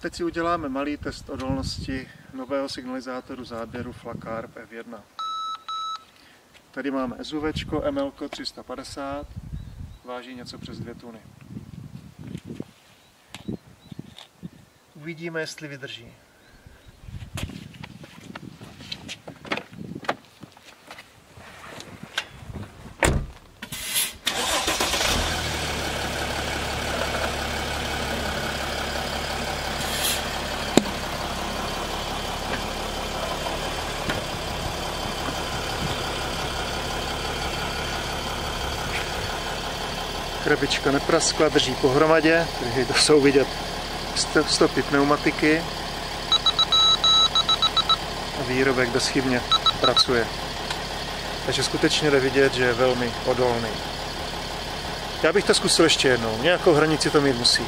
teď si uděláme malý test odolnosti nového signalizátoru záběru Flacarp F1. Tady máme SUVčko ML 350, váží něco přes 2 tuny. Uvidíme, jestli vydrží. Krabička nepraskla, drží pohromadě, takže to jsou vidět stopy pneumatiky a výrobek bezchybně pracuje. Takže skutečně jde vidět, že je velmi odolný. Já bych to zkusil ještě jednou, nějakou hranici to mít musí.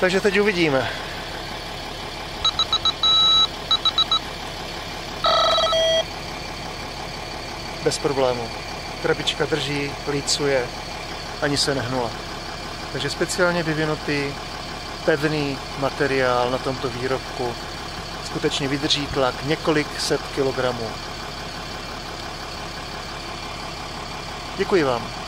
Takže teď uvidíme. Bez problému. Krabička drží, lícuje, ani se nehnula. Takže speciálně vyvinutý, pevný materiál na tomto výrobku skutečně vydrží tlak několik set kilogramů. Děkuji vám.